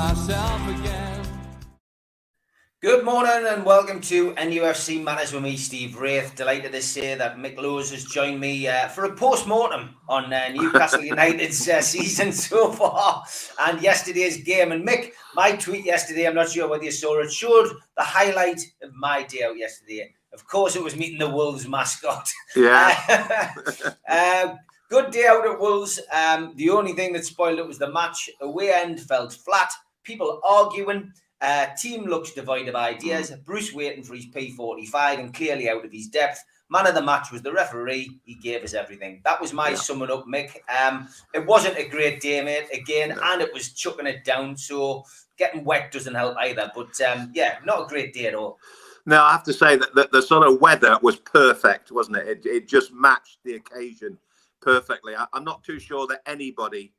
myself again. Good morning and welcome to NUFC Matters with me, Steve Wraith. Delighted to say that Mick has joined me for a post-mortem on Newcastle United's season so far and yesterday's game. And Mick, my tweet yesterday, I'm not sure whether you saw it, showed the highlight of my day out yesterday. Of course, it was meeting the Wolves mascot. Yeah. Good day out at Wolves. The only thing that spoiled it was the match. Away end felt flat. People arguing. Team looks devoid of ideas. Bruce waiting for his P45 and clearly out of his depth. Man of the match was the referee. He gave us everything. That was my summing up, Mick. It wasn't a great day, mate, again, and it was chucking it down. So getting wet doesn't help either. But not a great day at all. No, I have to say that the sort of weather was perfect, wasn't it? It just matched the occasion perfectly. I'm not too sure that anybody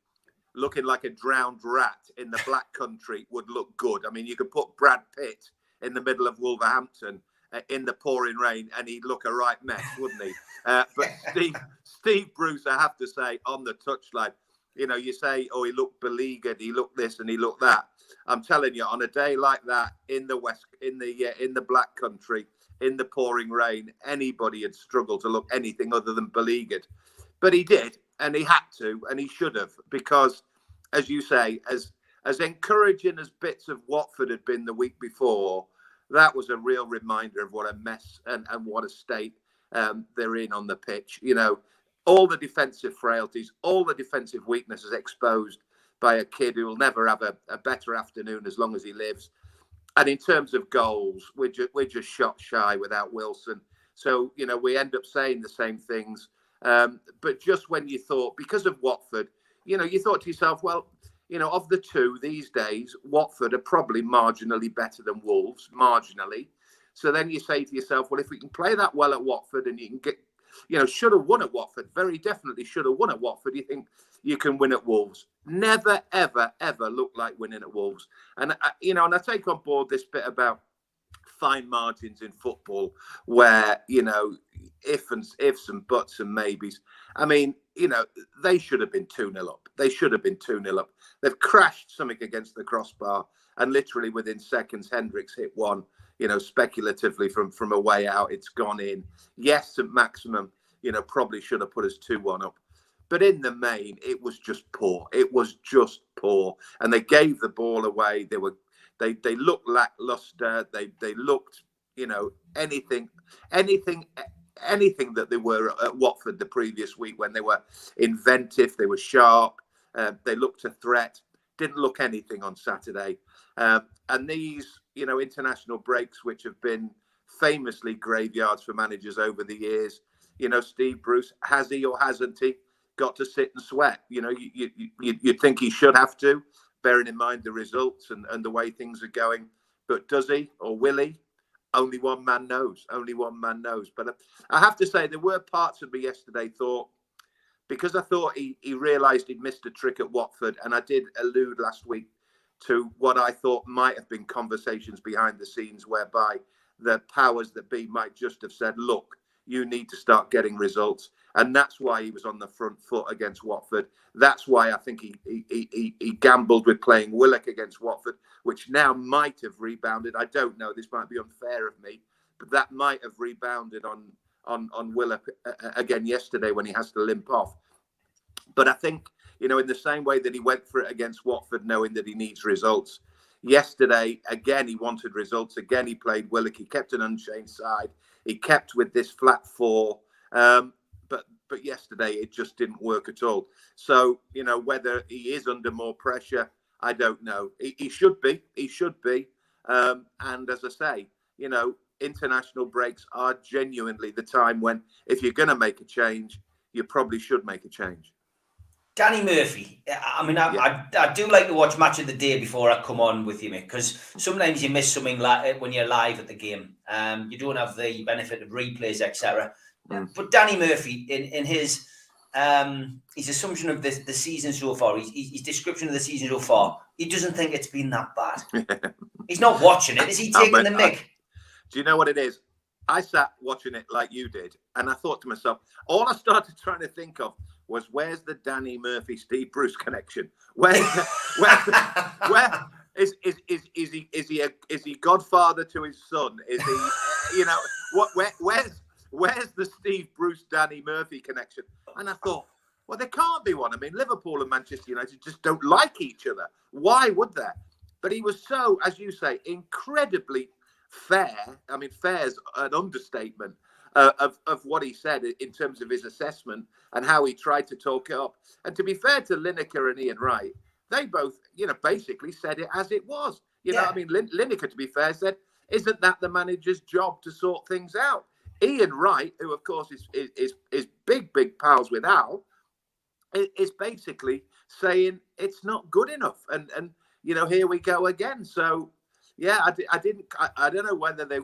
looking like a drowned rat in the Black Country would look good. I mean, you could put Brad Pitt in the middle of Wolverhampton in the pouring rain and he'd look a right mess, wouldn't he? But Steve Bruce, I have to say, on the touchline, you say, oh, he looked beleaguered, he looked this and he looked that. I'm telling you, on a day like that in the Black Country, in the pouring rain, anybody had struggled to look anything other than beleaguered. But he did, and he had to, and he should have, because, as you say, as encouraging as bits of Watford had been the week before, that was a real reminder of what a mess and what a state they're in on the pitch. All the defensive frailties, all the defensive weaknesses exposed by a kid who will never have a better afternoon as long as he lives. And in terms of goals, we're just shot shy without Wilson. So, we end up saying the same things. But just when you thought, because of Watford, you thought to yourself, well, of the two these days, Watford are probably marginally better than Wolves, marginally. So then you say to yourself, well, if we can play that well at Watford and you can get, should have won at Watford, very definitely should have won at Watford, you think you can win at Wolves. Never, ever, ever looked like winning at Wolves. And, and I take on board this bit about fine margins in football where, ifs and buts and maybes. I mean, they should have been 2-0 up. They should have been 2-0 up. They've crashed something against the crossbar and literally within seconds, Hendricks hit one, speculatively from a way out. It's gone in. Yes, St. Maximum, probably should have put us 2-1 up. But in the main, it was just poor. It was just poor. And they gave the ball away. They looked lackluster. They looked, anything that they were at Watford the previous week when they were inventive, they were sharp, they looked a threat. Didn't look anything on Saturday. And these, international breaks, which have been famously graveyards for managers over the years, Steve Bruce, has he or hasn't he got to sit and sweat? You'd think he should have to, bearing in mind the results and the way things are going. But does he or will he? Only one man knows. Only one man knows. But I have to say, there were parts of me yesterday because I thought he realised he'd missed a trick at Watford, and I did allude last week to what I thought might have been conversations behind the scenes whereby the powers that be might just have said, look, you need to start getting results. And that's why he was on the front foot against Watford. That's why I think he gambled with playing Willock against Watford, which now might have rebounded. I don't know. This might be unfair of me, but that might have rebounded on Willock again yesterday when he has to limp off. But I think, in the same way that he went for it against Watford, knowing that he needs results, yesterday, again, he wanted results. Again, he played Willock. He kept an unchanged side. He kept with this flat four. But yesterday, it just didn't work at all. So, whether he is under more pressure, I don't know. He should be. He should be. And as I say, international breaks are genuinely the time when, if you're going to make a change, you probably should make a change. Danny Murphy. I mean, I do like to watch Match of the Day before I come on with you, Mick, because sometimes you miss something like when you're live at the game. You don't have the benefit of replays, etc. But Danny Murphy, in his assumption of the season so far, his description of the season so far, he doesn't think it's been that bad. He's not watching it. Is he taking the mick? Do you know what it is? I sat watching it like you did, and I thought to myself, all I started trying to think of was, where's the Danny Murphy, Steve Bruce connection? Where Is he godfather to his son? Is he, where's the Steve Bruce, Danny Murphy connection? And I thought, well, there can't be one. I mean, Liverpool and Manchester United just don't like each other. Why would there? But he was so, as you say, incredibly fair. I mean, fair's an understatement of what he said in terms of his assessment and how he tried to talk it up. And to be fair to Lineker and Ian Wright, they both, basically said it as it was. I mean, Lineker, to be fair, said, isn't that the manager's job to sort things out? Ian Wright, who, of course, is big pals with Al, is basically saying it's not good enough. And here we go again. So, yeah, I don't know whether they,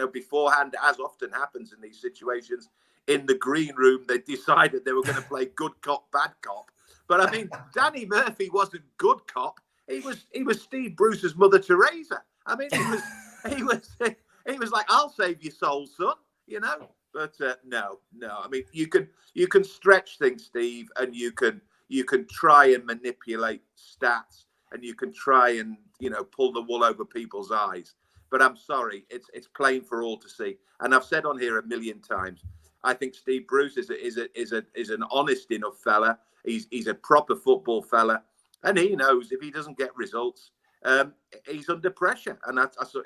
beforehand, as often happens in these situations, in the green room, they decided they were going to play good cop, bad cop. But I mean, Danny Murphy wasn't good cop. He was Steve Bruce's Mother Teresa. I mean, he was like, I'll save your soul, son. But no. I mean, you can stretch things, Steve, and you can try and manipulate stats, and you can try and pull the wool over people's eyes. But I'm sorry, it's plain for all to see. And I've said on here a million times, I think Steve Bruce is an honest enough fella. He's a proper football fella, and he knows if he doesn't get results, he's under pressure. And I saw,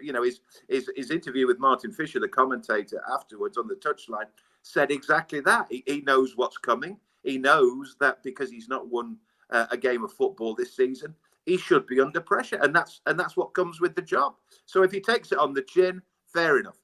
his interview with Martin Fisher, the commentator, afterwards on the touchline, said exactly that. He knows what's coming. He knows that because he's not won a game of football this season, he should be under pressure, and that's what comes with the job. So if he takes it on the chin, fair enough.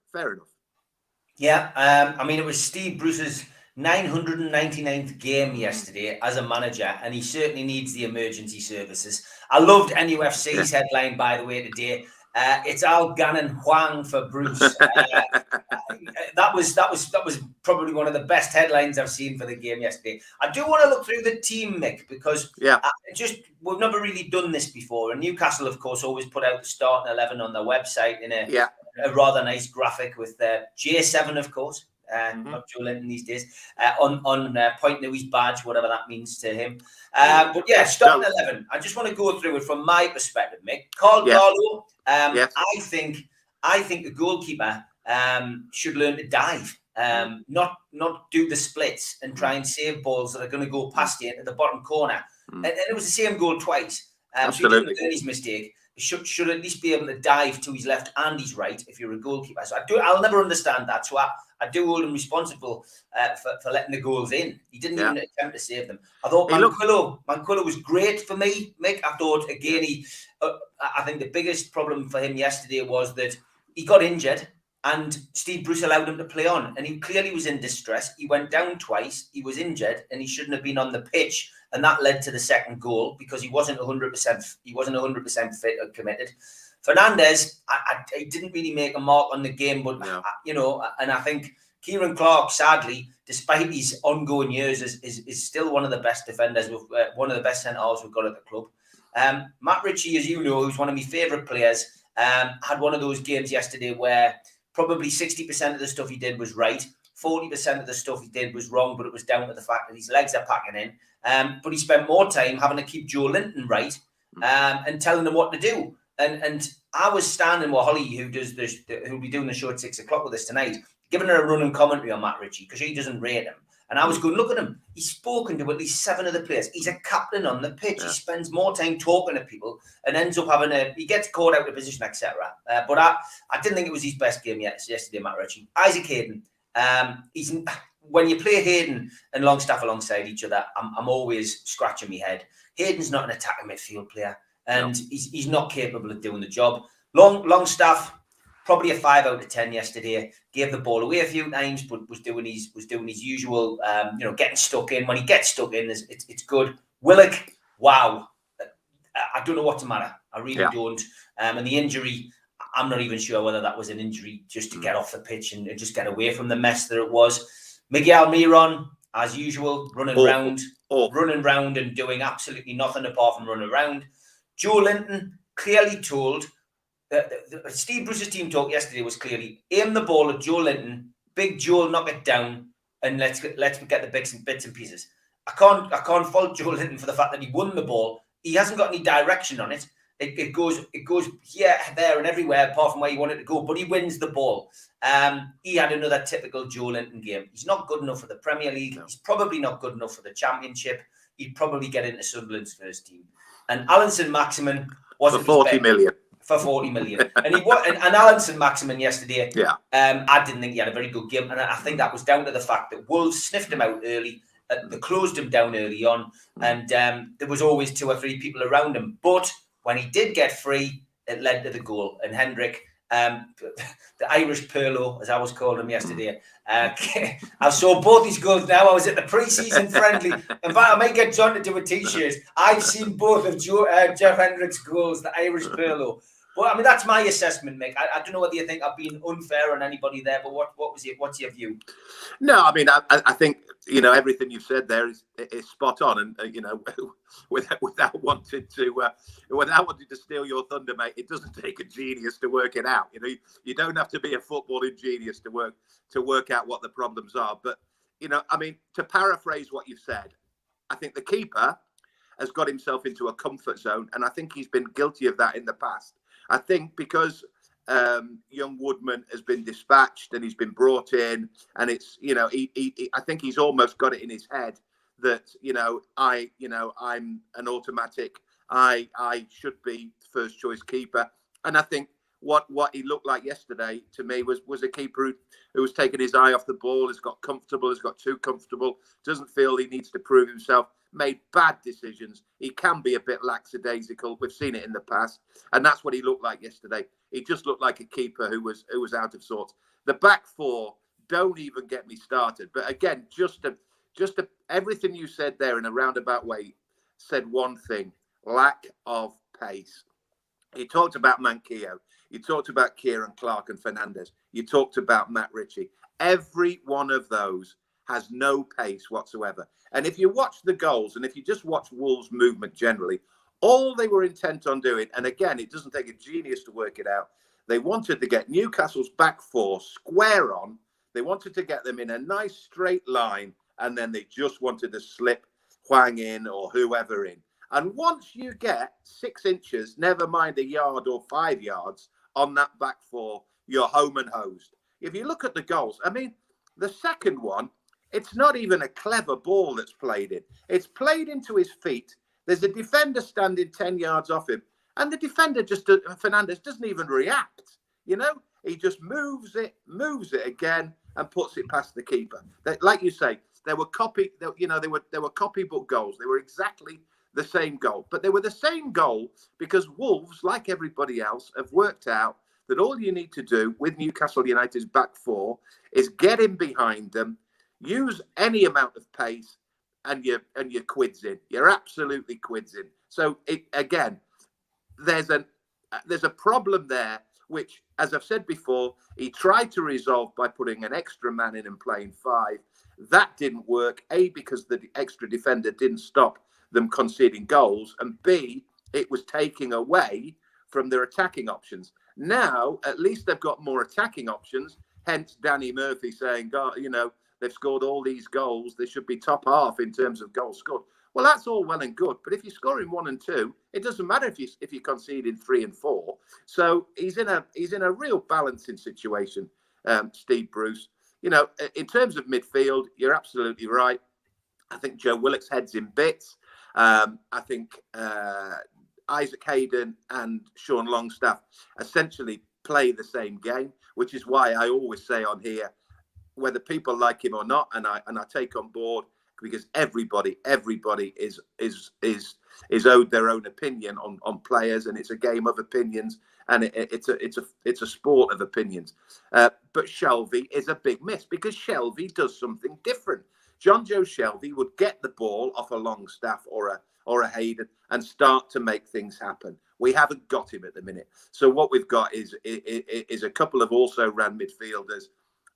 Yeah, I mean, it was Steve Bruce's 999th game yesterday as a manager, and he certainly needs the emergency services. I loved NUFC's headline, by the way, today. It's Al Gannon Huang for Bruce. That was probably one of the best headlines I've seen for the game yesterday. I do want to look through the team, Mick, because we've never really done this before. And Newcastle, of course, always put out the starting 11 on their website in a rather nice graphic with J7, of course. Not Joe Linton these days, on pointing to his badge, whatever that means to him. But yeah, starting 11. I just want to go through it from my perspective, Mick. Carl Garlow, I think a goalkeeper should learn to dive, not do the splits and try and save balls that are going to go past you into the bottom corner. And it was the same goal twice. So he didn't learn his mistake. Should at least be able to dive to his left and his right if you're a goalkeeper. So I'll never understand that. So I do hold him responsible for letting the goals in. He didn't even attempt to save them. I thought Manquillo was great for me, Mick. I thought, again, I think the biggest problem for him yesterday was that he got injured and Steve Bruce allowed him to play on. And he clearly was in distress. He went down twice. He was injured and he shouldn't have been on the pitch. And that led to the second goal because he wasn't 100%. He wasn't 100% fit or committed. Fernandez, I didn't really make a mark on the game, but and I think Kieran Clark, sadly, despite his ongoing years, is still one of the best defenders, one of the best centre halves we've got at the club. Matt Ritchie, as you know, who's one of my favourite players, had one of those games yesterday where probably 60% of the stuff he did was right, 40% of the stuff he did was wrong, but it was down to the fact that his legs are packing in. But he spent more time having to keep Joe Linton right and telling him what to do. And I was standing with Holly, who'll be doing the show at 6 o'clock with us tonight, giving her a running commentary on Matt Ritchie because she doesn't rate him. And I was going, look at him. He's spoken to at least 7 of the players. He's a captain on the pitch. Yeah. He spends more time talking to people and ends up he gets caught out of position, etc. But I didn't think it was his best game yesterday, Matt Ritchie. Isaac Hayden. When you play Hayden and Longstaff alongside each other, I'm always scratching my head. Hayden's not an attacking midfield player, and he's not capable of doing the job. Longstaff, probably a 5 out of 10 yesterday. Gave the ball away a few times, but was doing his usual, getting stuck in. When he gets stuck in, it's good. Willock, wow, I don't know what's the matter. I really don't. And the injury, I'm not even sure whether that was an injury just to get off the pitch and just get away from the mess that it was. Miguel Miron, as usual, running round and doing absolutely nothing apart from running around. Joe Linton clearly told, Steve Bruce's team talk yesterday was clearly, aim the ball at Joe Linton, big Joe, knock it down, and let's get the bits and pieces. I can't fault Joe Linton for the fact that he won the ball. He hasn't got any direction on it. It goes here, there, and everywhere apart from where you want it to go. But he wins the ball. He had another typical Joe Linton game. He's not good enough for the Premier League. No. He's probably not good enough for the Championship. He'd probably get into Sunderland's first team. And Alan Maximin wasn't for 40 million. For 40 million. And Alan Maximin yesterday, yeah. I didn't think he had a very good game. And I think that was down to the fact that Wolves sniffed him out early. They closed him down early on. And there was always 2 or 3 people around him. But when he did get free, it led to the goal. And Hendrick, the Irish Pirlo, as I was calling him yesterday, I saw both his goals now. I was at the pre-season friendly. In fact, I might get John to do a T-shirt. I've seen both of Jeff Hendrick's goals, the Irish Pirlo. But I mean, that's my assessment, Mick. I don't know whether you think I've been unfair on anybody there, but what's your view? No, I mean, I think, everything you've said there is spot on. And, without wanting to steal your thunder, mate, it doesn't take a genius to work it out. You don't have to be a footballing genius to work out what the problems are. But, I mean, to paraphrase what you've said, I think the keeper has got himself into a comfort zone. And I think he's been guilty of that in the past. I think because young Woodman has been dispatched and he's been brought in, and it's I think he's almost got it in his head that I'm an automatic. I should be first choice keeper, and I think what he looked like yesterday to me was a keeper who was taking his eye off the ball, has got comfortable, has got too comfortable, doesn't feel he needs to prove himself. Made bad decisions. He can be a bit lackadaisical. We've seen it in the past, and that's what he looked like yesterday. He just looked like a keeper who was out of sorts. The back 4, don't even get me started. But again, just everything you said there in a roundabout way said one thing: lack of pace. You talked about Manquillo. You talked about Kieran Clark and Fernandez. You talked about Matt Ritchie. Every one of those has no pace whatsoever. And if you watch the goals, and if you just watch Wolves' movement generally, all they were intent on doing, and again, it doesn't take a genius to work it out, they wanted to get Newcastle's back 4 square on. They wanted to get them in a nice straight line, and then they just wanted to slip Hwang in or whoever in. And once you get 6 inches, never mind a yard or 5 yards on that back 4, you're home and hosed. If you look at the goals, I mean, the second one, it's not even a clever ball that's played in. It's played into his feet. There's a defender standing 10 yards off him. And the defender, Fernandez, doesn't even react. He just moves it again and puts it past the keeper. Like you say, there were copybook goals. They were exactly the same goal. But they were the same goal because Wolves, like everybody else, have worked out that all you need to do with Newcastle United's back 4 is get in behind them, use any amount of pace, and you're quids in. You're absolutely quids in. So again, there's a problem there, which, as I've said before, he tried to resolve by putting an extra man in and playing 5. That didn't work. A, because the extra defender didn't stop them conceding goals, and B, it was taking away from their attacking options. Now, at least they've got more attacking options. Hence, Danny Murphy saying, God, they've scored all these goals. They should be top half in terms of goals scored. Well, that's all well and good. But if you're scoring 1 and 2, it doesn't matter if you concede in 3 and 4. So he's in a real balancing situation, Steve Bruce. In terms of midfield, you're absolutely right. I think Joe Willock's head's in bits. I think Isaac Hayden and Sean Longstaff essentially play the same game, which is why I always say on here, whether people like him or not, and I take on board, because everybody is owed their own opinion on players, and it's a game of opinions, and it's a sport of opinions. But Shelvey is a big miss because Shelvey does something different. John Joe Shelvey would get the ball off a Longstaff or a Hayden and start to make things happen. We haven't got him at the minute. So what we've got is a couple of also ran midfielders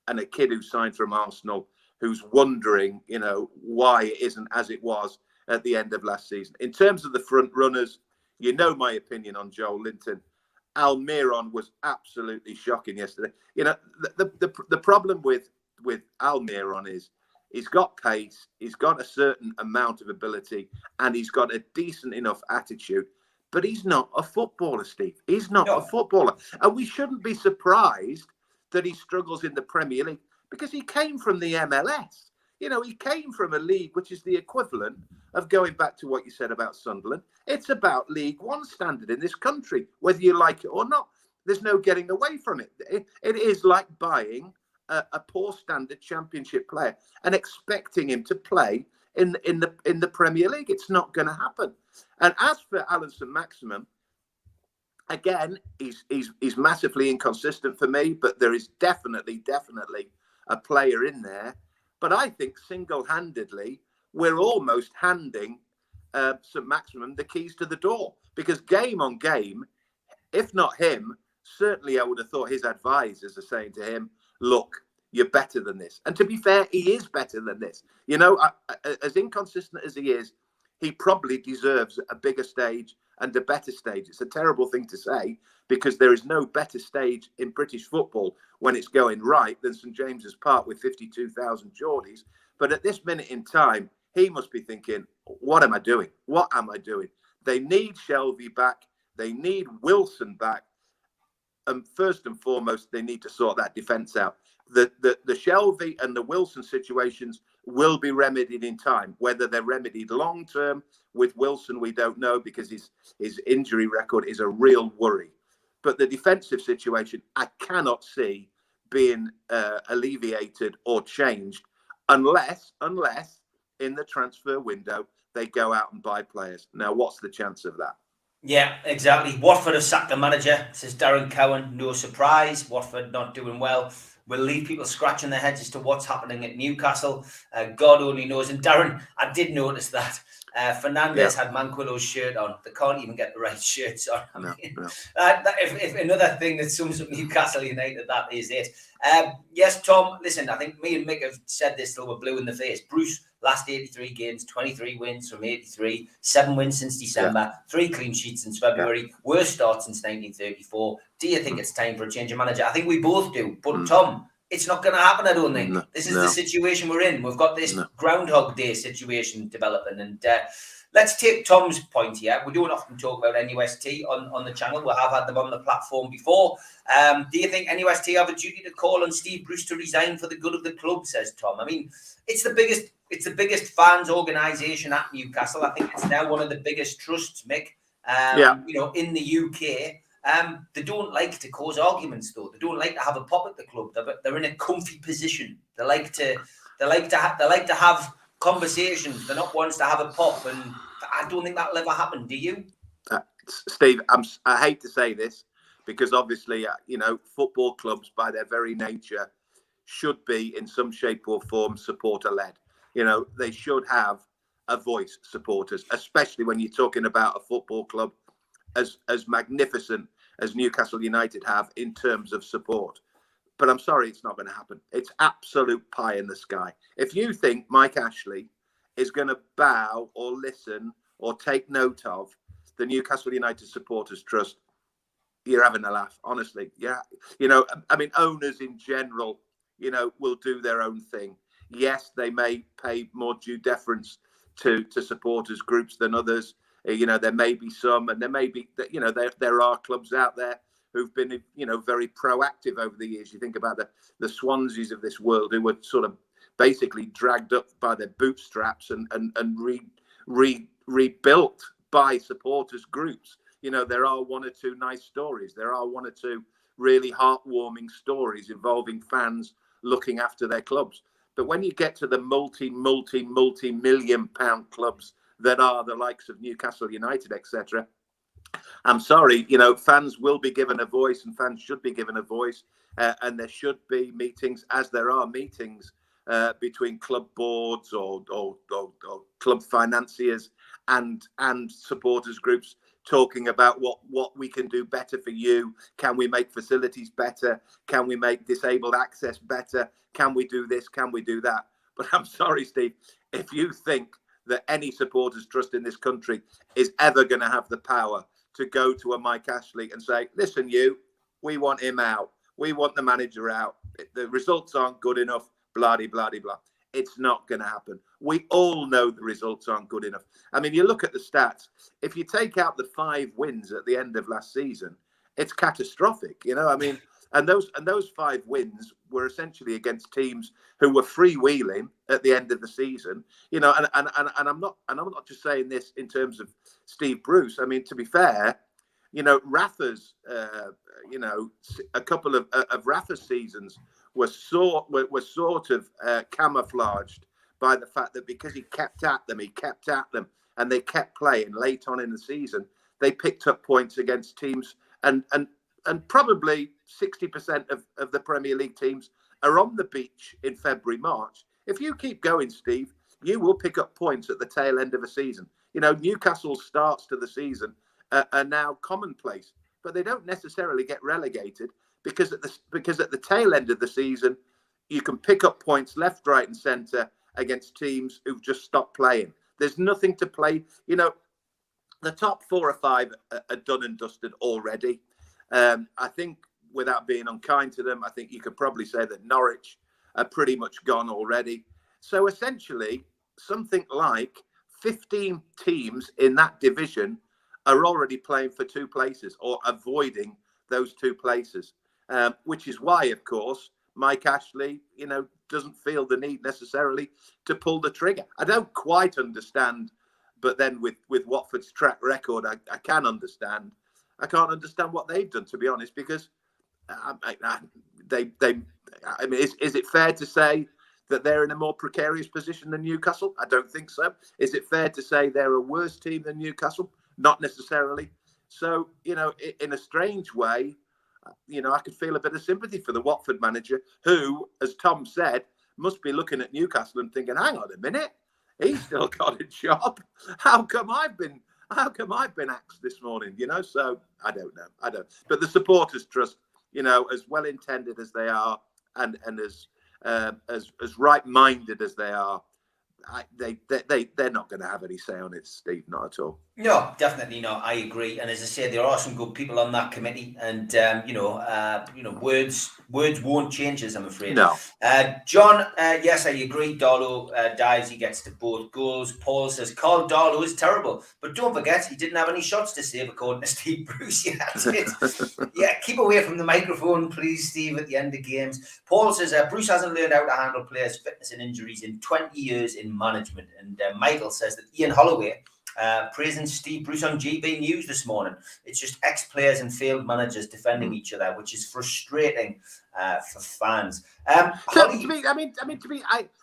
and a kid who signed from Arsenal who's wondering, why it isn't as it was at the end of last season. In terms of the front runners, my opinion on Joel Linton. Almiron was absolutely shocking yesterday. The problem with Almiron is he's got pace, he's got a certain amount of ability, and he's got a decent enough attitude. but he's not a footballer, Steve. He's not No. a footballer. And we shouldn't be surprised that he struggles in the Premier League because he came from the MLS. You know, he came from a league which is the equivalent of, going back to what you said about Sunderland, it's about League One standard in this country, whether you like it or not. There's no getting away from it. It is like buying a poor standard Championship player and expecting him to play in the Premier League. It's not going to happen. And as for Alan St-Maximin, again, he's massively inconsistent for me, but there is definitely a player in there. But I think single-handedly, we're almost handing St-Maximin the keys to the door, because game on game, if not him, certainly I would have thought his advisors are saying to him, look, you're better than this. And to be fair, he is better than this. You know, as inconsistent as he is, he probably deserves a bigger stage and a better stage. It's a terrible thing to say, because there is no better stage in British football when it's going right than St James's Park with 52,000 Geordies. But at this minute in time, he must be thinking, what am I doing? What am I doing? They need Shelby back. They need Wilson back. And first and foremost, they need to sort that defence out. The Shelby and the Wilson situations will be remedied in time. Whether they're remedied long term with Wilson, we don't know, because his injury record is a real worry. But the defensive situation, I cannot see being alleviated or changed unless in the transfer window they go out and buy players. Now, what's the chance of that? Yeah, exactly. Watford have sacked the manager, says Darren Cowan. No surprise. Watford not doing well. Will leave people scratching their heads as to what's happening at Newcastle. God only knows. And Darren, I did notice that Fernandez had Manquillo's shirt on. They can't even get the right shirts on. I mean, if another thing that sums up Newcastle United, that is it. Yes, Tom, listen, I think me and Mick have said this till we're blue in the face. Bruce, last 83 games, 23 wins from 83, 7 wins since December, 3 clean sheets since February, worst start since 1934. Do you think it's time for a change of manager? I think we both do. But Tom, it's not going to happen, I don't think. This is the situation we're in. We've got this Groundhog Day situation developing. And let's take Tom's point here. We don't often talk about NUST on the channel. We have had them on the platform before. Do you think NUST have a duty to call on Steve Bruce to resign for the good of the club, says Tom? I mean, it's the biggest fans organisation at Newcastle. I think it's now one of the biggest trusts, Mick, you know, in the UK. They don't like to cause arguments, though. They don't like to have a pop at the club. They're in a comfy position. They like to have conversations. They're not ones to have a pop, and I don't think that'll ever happen. Do you, Steve? I hate to say this, because obviously, you know, football clubs by their very nature should be in some shape or form supporter-led. You know, they should have a voice, supporters, especially when you're talking about a football club as magnificent as Newcastle United have in terms of support. But I'm sorry, it's not going to happen. It's absolute pie in the sky. If you think Mike Ashley is going to bow or listen or take note of the Newcastle United Supporters Trust, you're having a laugh, honestly. Yeah, you know, I mean, owners in general, you know, will do their own thing. Yes, they may pay more due deference to supporters groups than others. You know, there may be some, and there may be, you know, there are clubs out there who've been, you know, very proactive over the years. You think about the Swanseas of this world, who were sort of basically dragged up by their bootstraps and rebuilt by supporters groups. You know, there are one or two nice stories. There are one or two really heartwarming stories involving fans looking after their clubs. But when you get to the multi-million pound clubs that are the likes of Newcastle United, etc., I'm sorry, you know, fans will be given a voice, and fans should be given a voice, and there should be meetings, as there are meetings between club boards or club financiers and supporters groups, talking about what we can do better for you. Can we make facilities better? Can we make disabled access better? Can we do this? Can we do that? But I'm sorry, Steve, if you think that any supporters trust in this country is ever going to have the power to go to a Mike Ashley and say, listen, we want him out. We want the manager out. The results aren't good enough, blah, blah, blah, blah. It's not going to happen. We all know the results aren't good enough. I mean, you look at the stats. If you take out the 5 wins at the end of last season, it's catastrophic. I mean, and those 5 wins were essentially against teams who were freewheeling at the end of the season. And I'm not just saying this in terms of Steve Bruce. I mean, to be fair, Rafa's, a couple of Rafa's seasons were sort of camouflaged by the fact that because he kept at them, and they kept playing late on in the season, they picked up points against teams, and probably 60% of the Premier League teams are on the beach in February, March. If you keep going, Steve, you will pick up points at the tail end of a season. Newcastle's starts to the season are now commonplace, but they don't necessarily get relegated because at the tail end of the season, you can pick up points left, right, and centre against teams who've just stopped playing. There's nothing to play. The top 4 or 5 are done and dusted already. I think, without being unkind to them, I think you could probably say that Norwich are pretty much gone already. So essentially, something like 15 teams in that division are already playing for 2 places or avoiding those 2 places, which is why, of course, Mike Ashley, doesn't feel the need necessarily to pull the trigger. I don't quite understand, but then with Watford's track record, I can understand. I can't understand what they've done, to be honest, because is it fair to say that they're in a more precarious position than Newcastle? I don't think so. Is it fair to say they're a worse team than Newcastle? Not necessarily. So, in a strange way, I could feel a bit of sympathy for the Watford manager who, as Tom said, must be looking at Newcastle and thinking, hang on a minute, he's still got a job. How come I've been axed this morning? So I don't know. But the supporters trust, as well intended as they are and as right-minded as they are, they're not going to have any say on it, Steve. Not at all. No, definitely not. I agree. And as I say, there are some good people on that committee, and words won't change us, I'm afraid. No. John, yes, I agree. Darlow dives, he gets to both goals. Paul says Carl Darlow is terrible, but don't forget he didn't have any shots to save, according to Steve Bruce. Yeah, that's it. Yeah, keep away from the microphone, please, Steve, at the end of games. Paul says Bruce hasn't learned how to handle players' fitness and injuries in 20 years in management. And Michael says that Ian Holloway praising Steve Bruce on GB News this morning. It's just ex-players and failed managers defending each other, which is frustrating for fans. To me,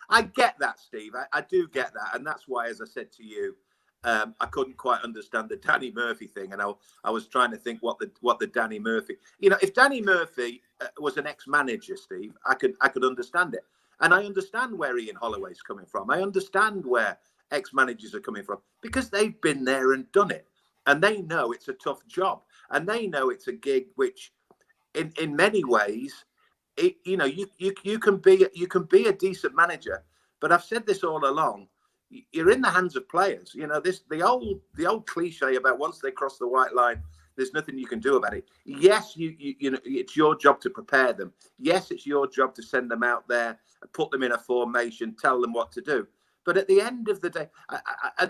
I get that, Steve. I do get that, and that's why, as I said to you, I couldn't quite understand the Danny Murphy thing, and I was trying to think what the Danny Murphy. If Danny Murphy was an ex-manager, Steve, I could understand it, and I understand where Ian Holloway's coming from. I understand where ex-managers are coming from, because they've been there and done it, and they know it's a tough job, and they know it's a gig which in many ways you can be a decent manager, but I've said this all along, you're in the hands of players. The old cliche about once they cross the white line, there's nothing you can do about it. Yes, it's your job to prepare them. Yes, it's your job to send them out there, put them in a formation, tell them what to do. But at the end of the day,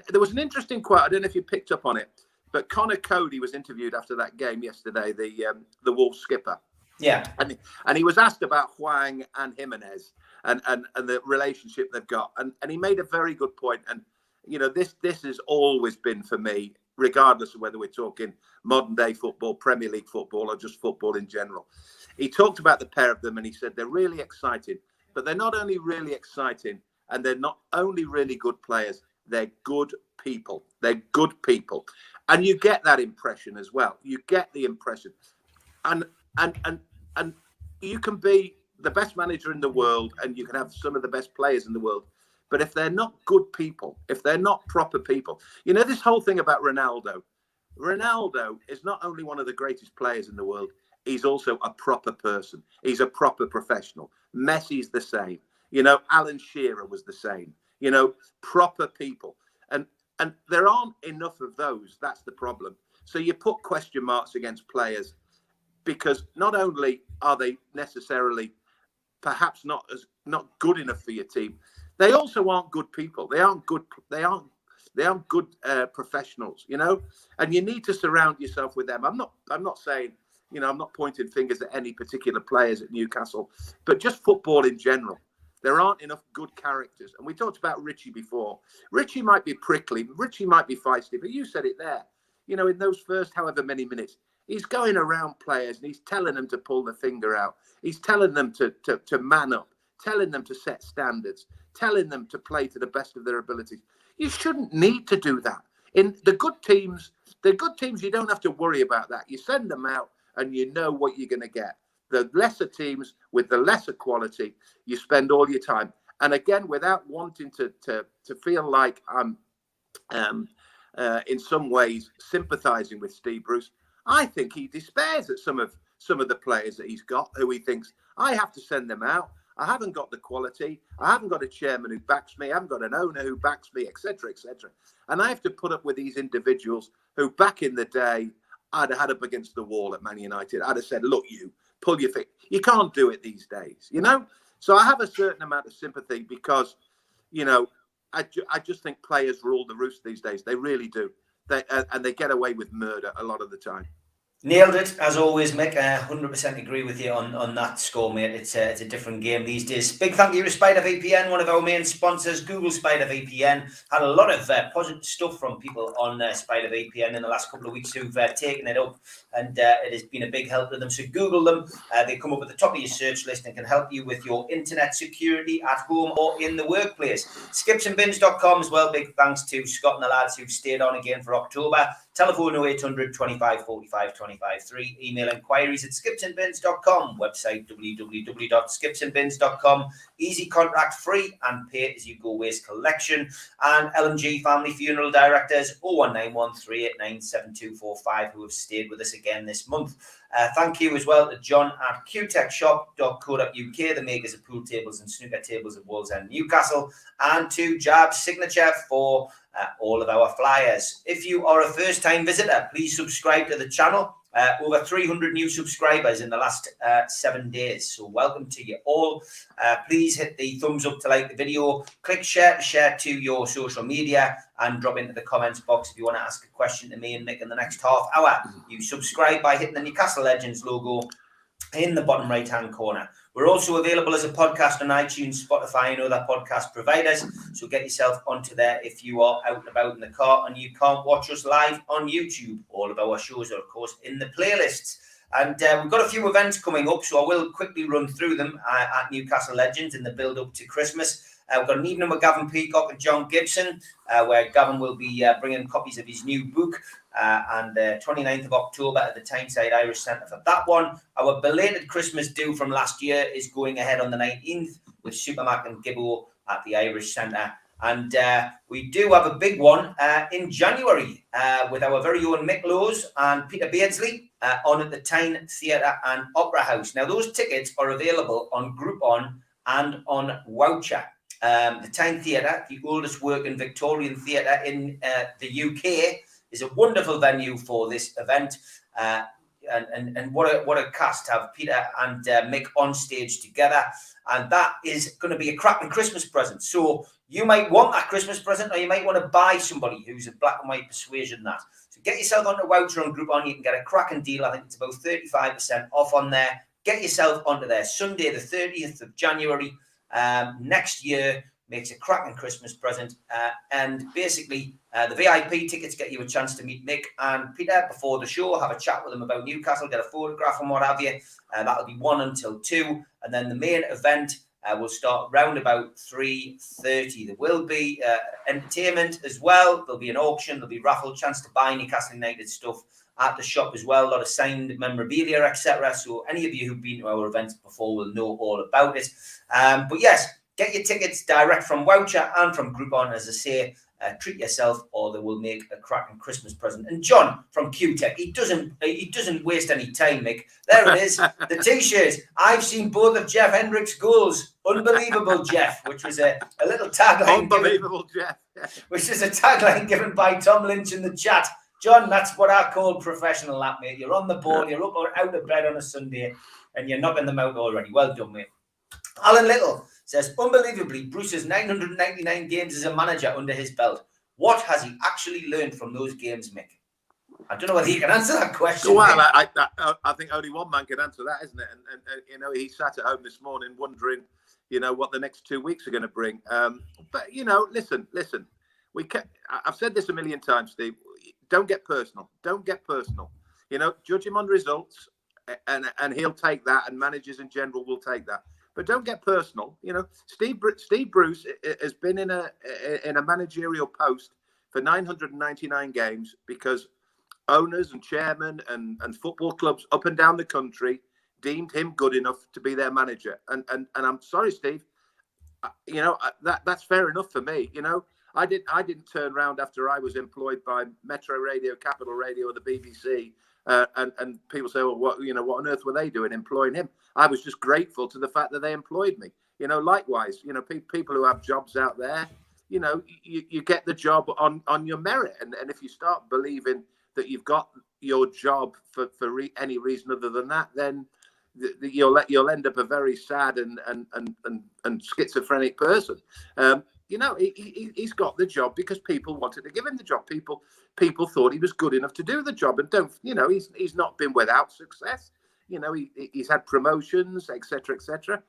there was an interesting quote. I don't know if you picked up on it, but Connor Cody was interviewed after that game yesterday, the Wolves skipper. Yeah. And he was asked about Hwang and Jimenez and the relationship they've got. And he made a very good point. And, this has always been for me, regardless of whether we're talking modern day football, Premier League football, or just football in general. He talked about the pair of them and he said they're really exciting, but they're not only really exciting, and they're not only really good players, they're good people. They're good people. And you get that impression as well. You get the impression. And you can be the best manager in the world and you can have some of the best players in the world. But if they're not good people, if they're not proper people, this whole thing about Ronaldo is not only one of the greatest players in the world, he's also a proper person. He's a proper professional. Messi's the same. Alan Shearer was the same, proper people. And there aren't enough of those. That's the problem. So you put question marks against players because not only are they necessarily perhaps not good enough for your team, they also aren't good people. They aren't good professionals, you know, and you need to surround yourself with them. I'm not saying, you know, I'm not pointing fingers at any particular players at Newcastle, but just football in general. There aren't enough good characters. And we talked about Ritchie before. Ritchie might be prickly, Ritchie might be feisty, but you said it there. You know, in those first however many minutes, he's going around players and he's telling them to pull the finger out. He's telling them to man up, telling them to set standards, telling them to play to the best of their abilities. You shouldn't need to do that. In the good teams, you don't have to worry about that. You send them out and you know what you're going to get. The lesser teams with the lesser quality, you spend all your time. And again, without wanting to feel like I'm in some ways sympathising with Steve Bruce, I think he despairs at some of the players that he's got, who he thinks, I have to send them out. I haven't got the quality. I haven't got a chairman who backs me. I haven't got an owner who backs me, etc., etc. And I have to put up with these individuals who, back in the day, I'd have had up against the wall at Man United. I'd have said, look, you, pull your feet. You can't do it these days, you know? So I have a certain amount of sympathy because, you know, I just think players rule the roost these days. They really do. And they get away with murder a lot of the time. Nailed it, as always, Mick. 100% agree with you on that score, mate. It's a different game these days. Big thank you to Spider VPN, one of our main sponsors. Google Spider VPN. Had a lot of positive stuff from people on Spider VPN in the last couple of weeks who've taken it up, and it has been a big help to them. So Google them. They come up at the top of your search list and can help you with your internet security at home or in the workplace. Skipsandbins.com as well. Big thanks to Scott and the lads who've stayed on again for October. Telephone 0800 25 45 25 3. Email inquiries at skipsandbins.com. Website www.skipsandbins.com. Easy contract free and pay as you go waste collection. And L&G Family Funeral Directors 0191 389 7245 who have stayed with us again this month. Thank you as well to John at qtechshop.co.uk, the makers of pool tables and snooker tables at Wolves and Newcastle, and to Jab's Signature for all of our flyers. If you are a first-time visitor, please subscribe to the channel. Over 300 new subscribers in the last 7 days. So welcome to you all. Please hit the thumbs up to like the video. Click share to your social media and drop into the comments box if you want to ask a question to me and Mick in the next half hour. You subscribe by hitting the Newcastle Legends logo in the bottom right-hand corner. We're also available as a podcast on iTunes, Spotify, and other podcast providers. So get yourself onto there if you are out and about in the car and you can't watch us live on YouTube. All of our shows are, of course, in the playlists. And we've got a few events coming up, so I will quickly run through them at Newcastle Legends in the build-up to Christmas. We've got an evening with Gavin Peacock and John Gibson, where Gavin will be bringing copies of his new book. And 29th of October at the Tyneside Irish Centre for that one. Our belated Christmas do from last year is going ahead on the 19th with Supermac and Gibbo at the Irish Centre. And we do have a big one in January with our very own Mick Lowes and Peter Beardsley on at the Tyne Theatre and Opera House. Now, those tickets are available on Groupon and on Voucher. The Tyne Theatre, the oldest working Victorian theatre in the UK, is a wonderful venue for this event, and what a cast to have Peter and Mick on stage together, and that is going to be a cracking Christmas present. So you might want that Christmas present, or you might want to buy somebody who's a black and white persuasion that. So get yourself onto Voucher on Groupon. You can get a cracking deal. I think it's about 35% off on there. Get yourself onto there. Sunday the 30th of January next year. Makes a cracking Christmas present, and basically the VIP tickets get you a chance to meet Mick and Peter before the show, have a chat with them about Newcastle, get a photograph and what have you. That'll be 1 until 2, and then the main event will start round about 3:30. There will be entertainment as well. There'll be an auction, there'll be raffle, chance to buy Newcastle United stuff at the shop as well, a lot of signed memorabilia, etc. So any of you who've been to our events before will know all about it. But yes, get your tickets direct from Voucher and from Groupon, as I say. Treat yourself, or they will make a cracking Christmas present. And John from QTech, he doesn't waste any time, Mick. There it is, the T-shirt. I've seen both of Jeff Hendrick's goals. Unbelievable, Jeff, which was a little tagline. Unbelievable, Jeff. Which is a tagline given by Tom Lynch in the chat. John, that's what I call professional, that, mate. You're on the ball, you're up or out of bed on a Sunday, and you're knocking them out already. Well done, mate. Alan Little says, unbelievably, Bruce has 999 games as a manager under his belt. What has he actually learned from those games, Mick? I don't know whether you can answer that question. Well, I think only one man can answer that, isn't it? And he sat at home this morning wondering, what the next 2 weeks are going to bring. But listen. I've said this a million times, Steve. Don't get personal. Don't get personal. Judge him on results, and he'll take that, and managers in general will take that. But don't get personal. Steve Bruce has been in a managerial post for 999 games because owners and chairmen and football clubs up and down the country deemed him good enough to be their manager. And I'm sorry, Steve. That's fair enough for me. I didn't turn around after I was employed by Metro Radio, Capital Radio, or the BBC, and people say, well, what on earth were they doing employing him? I was just grateful to the fact that they employed me. Likewise, people who have jobs out there, you get the job on your merit, and if you start believing that you've got your job for any reason other than that, then you'll end up a very sad and schizophrenic person. He's got the job because people wanted to give him the job. People thought he was good enough to do the job, and he's not been without success. He's had promotions, etc., etc.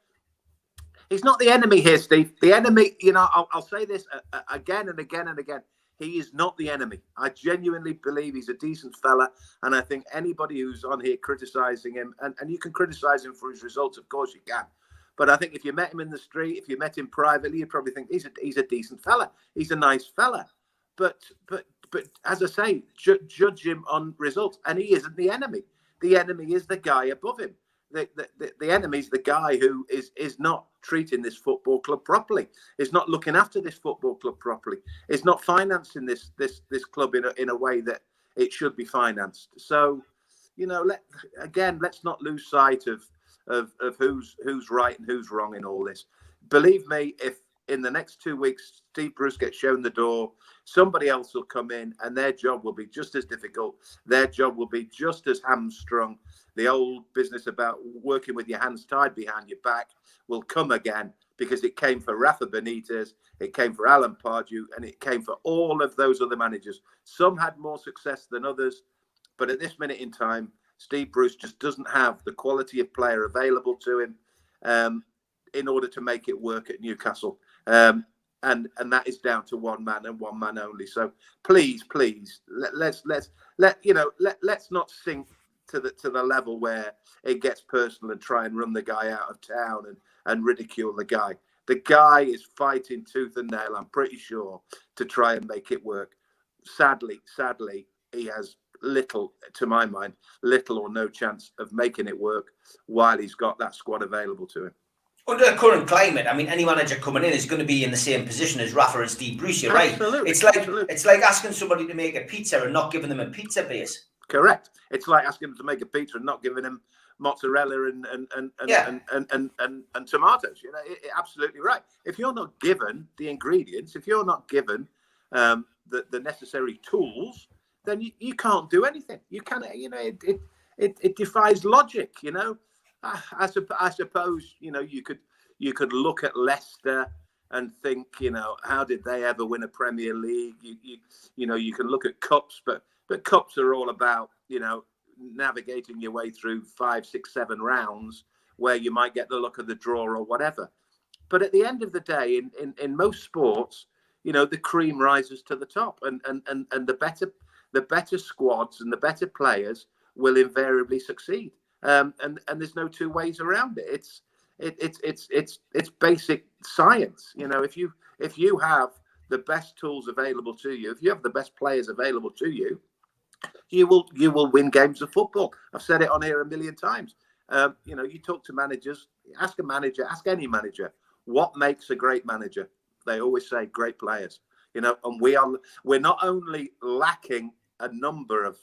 He's not the enemy here, Steve. The enemy, I'll say this again and again and again. He is not the enemy. I genuinely believe he's a decent fella. And I think anybody who's on here criticizing him, and you can criticize him for his results, of course you can. But I think if you met him in the street, if you met him privately, you'd probably think he's a decent fella. He's a nice fella. But as I say, judge him on results. And he isn't the enemy. The enemy is the guy above him. The enemy is the guy who is not treating this football club properly, is not looking after this football club properly, is not financing this club in a way that it should be financed. So, let's not lose sight of who's right and who's wrong in all this. Believe me, if in the next 2 weeks Steve Bruce gets shown the door, somebody else will come in and their job will be just as difficult. Their job will be just as hamstrung. The old business about working with your hands tied behind your back will come again, because it came for Rafa Benitez, it came for Alan Pardew, and it came for all of those other managers. Some had more success than others, but at this minute in time, Steve Bruce just doesn't have the quality of player available to him in order to make it work at Newcastle. And that is down to one man and one man only. So please, let's not sink to the level where it gets personal and try and run the guy out of town and ridicule the guy. The guy is fighting tooth and nail, I'm pretty sure, to try and make it work. Sadly, he has little, to my mind, little or no chance of making it work while he's got that squad available to him. Under the current climate, I mean, any manager coming in is going to be in the same position as Rafa and Steve Bruce. You're Absolutely. Right. It's like asking somebody to make a pizza and not giving them a pizza base. Correct. It's like asking them to make a pizza and not giving them mozzarella and tomatoes. Absolutely right. If you're not given the ingredients, if you're not given the necessary tools, then you can't do anything. You can't. It defies logic. I suppose you could look at Leicester and think, how did they ever win a Premier League? You can look at cups, but cups are all about navigating your way through 5, 6, 7 rounds where you might get the luck of the draw or whatever. But at the end of the day, in most sports, the cream rises to the top, and the better squads and the better players will invariably succeed. And there's no two ways around it. It's basic science. If you have the best tools available to you, if you have the best players available to you, you will win games of football. I've said it on here a million times. You talk to managers, ask any manager, what makes a great manager? They always say great players. And we're not only lacking a number of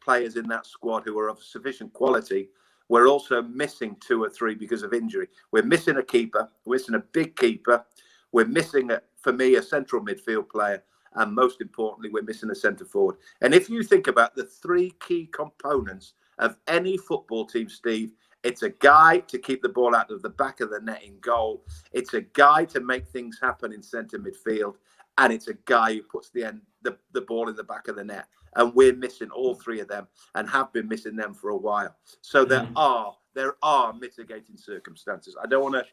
players in that squad who are of sufficient quality, we're also missing 2 or 3 because of injury. We're missing a keeper. We're missing a big keeper. We're missing, for me, a central midfield player. And most importantly, we're missing a centre forward. And if you think about the 3 key components of any football team, Steve, It's a guy to keep the ball out of the back of the net in goal. It's a guy to make things happen in centre midfield. And it's a guy who puts the ball in the back of the net. And we're missing all three of them and have been missing them for a while. So there are mitigating circumstances. I don't want to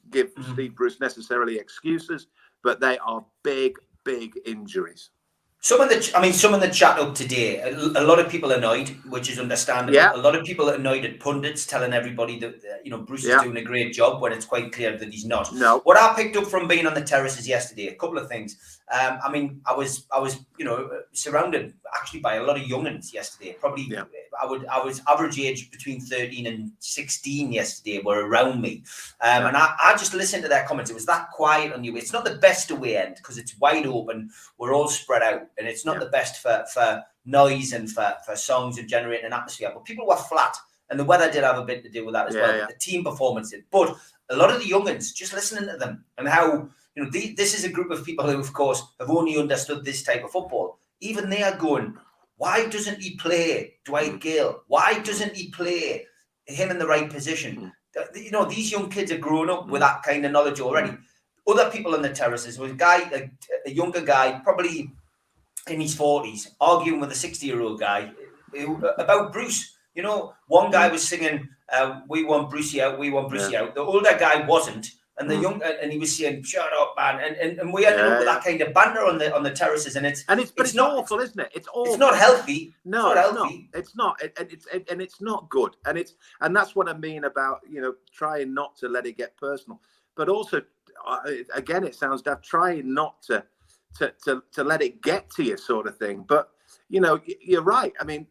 give Steve Bruce necessarily excuses, but they are big injuries. Some in the chat up today, a lot of people annoyed, which is understandable. Yeah. A lot of people annoyed at pundits telling everybody that Bruce is doing a great job when it's quite clear that he's not. No. What I picked up from being on the terraces yesterday, a couple of things. I was surrounded actually by a lot of young'uns yesterday. Probably I was average age between 13 and 16 yesterday were around me. And I just listened to their comments. It was that quiet on you. It's not the best away end because it's wide open. We're all spread out. And it's not the best for noise and for songs and generating an atmosphere. But people were flat. And the weather did have a bit to do with that as well. Yeah. The team performance did. But a lot of the young'uns, just listening to them and how, this is a group of people who, of course, have only understood this type of football. Even they are going, why doesn't he play Dwight Gale? Why doesn't he play him in the right position? These young kids are growing up with that kind of knowledge already. Other people on the terraces, was a younger guy, probably in his 40s, arguing with a 60-year-old guy about Bruce. One guy was singing, "We want Brucey out, we want Brucey out." The older guy wasn't, and the young, and he was saying, "Shut up, man!" And we ended up with that kind of banter on the terraces, and it's not awful, isn't it? It's awful. It's not healthy. No, it's not. It's not good, and that's what I mean about trying not to let it get personal, but also again, it sounds daft, trying not to let it get to you, sort of thing. But you're right. I mean,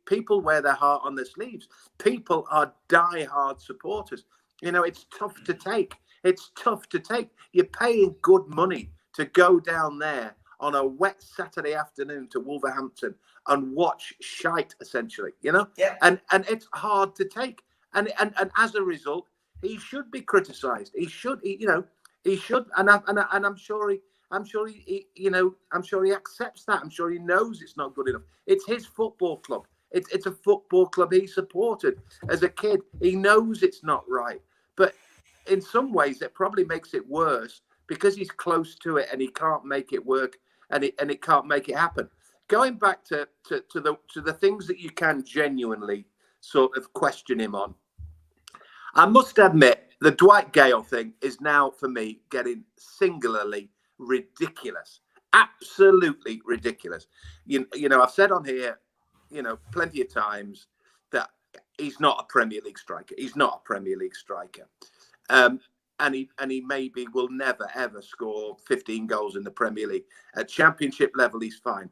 people wear their heart on their sleeves. People are die-hard supporters. It's tough to take. It's tough to take. You're paying good money to go down there on a wet Saturday afternoon to Wolverhampton and watch shite, essentially. Yeah. And it's hard to take. And as a result, he should be criticised. He should. He should. And I'm sure he. I'm sure he accepts that. I'm sure he knows it's not good enough. It's his football club. It's a football club he supported as a kid. He knows it's not right. But in some ways, it probably makes it worse because he's close to it and he can't make it work and it can't make it happen. Going back to the things that you can genuinely sort of question him on, I must admit the Dwight Gale thing is now, for me, getting singularly ridiculous. Absolutely ridiculous. I've said on here, plenty of times that he's not a Premier League striker. He's not a Premier League striker. And he maybe will never, ever score 15 goals in the Premier League. At championship level, he's fine.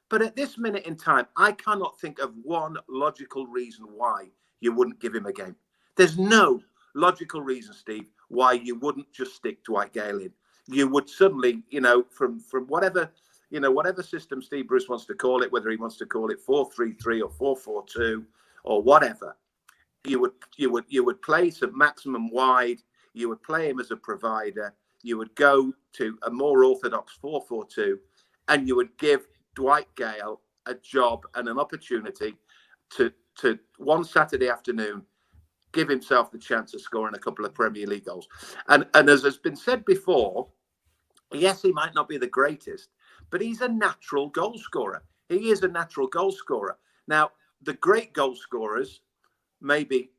But at this minute in time, I cannot think of one logical reason why you wouldn't give him a game. There's no logical reason, Steve, why you wouldn't just stick Dwight Gale in. You would suddenly, from whatever system Steve Bruce wants to call it, whether he wants to call it 4-3-3 or 4-4-2 or whatever, you would play St. Maximum wide. You would play him as a provider. You would go to a more orthodox 4-4-2, and you would give Dwight Gale a job and an opportunity to one Saturday afternoon give himself the chance of scoring a couple of Premier League goals. And as has been said before, yes, he might not be the greatest, but he's a natural goal scorer. He is a natural goal scorer. Now, the great goal scorers, maybe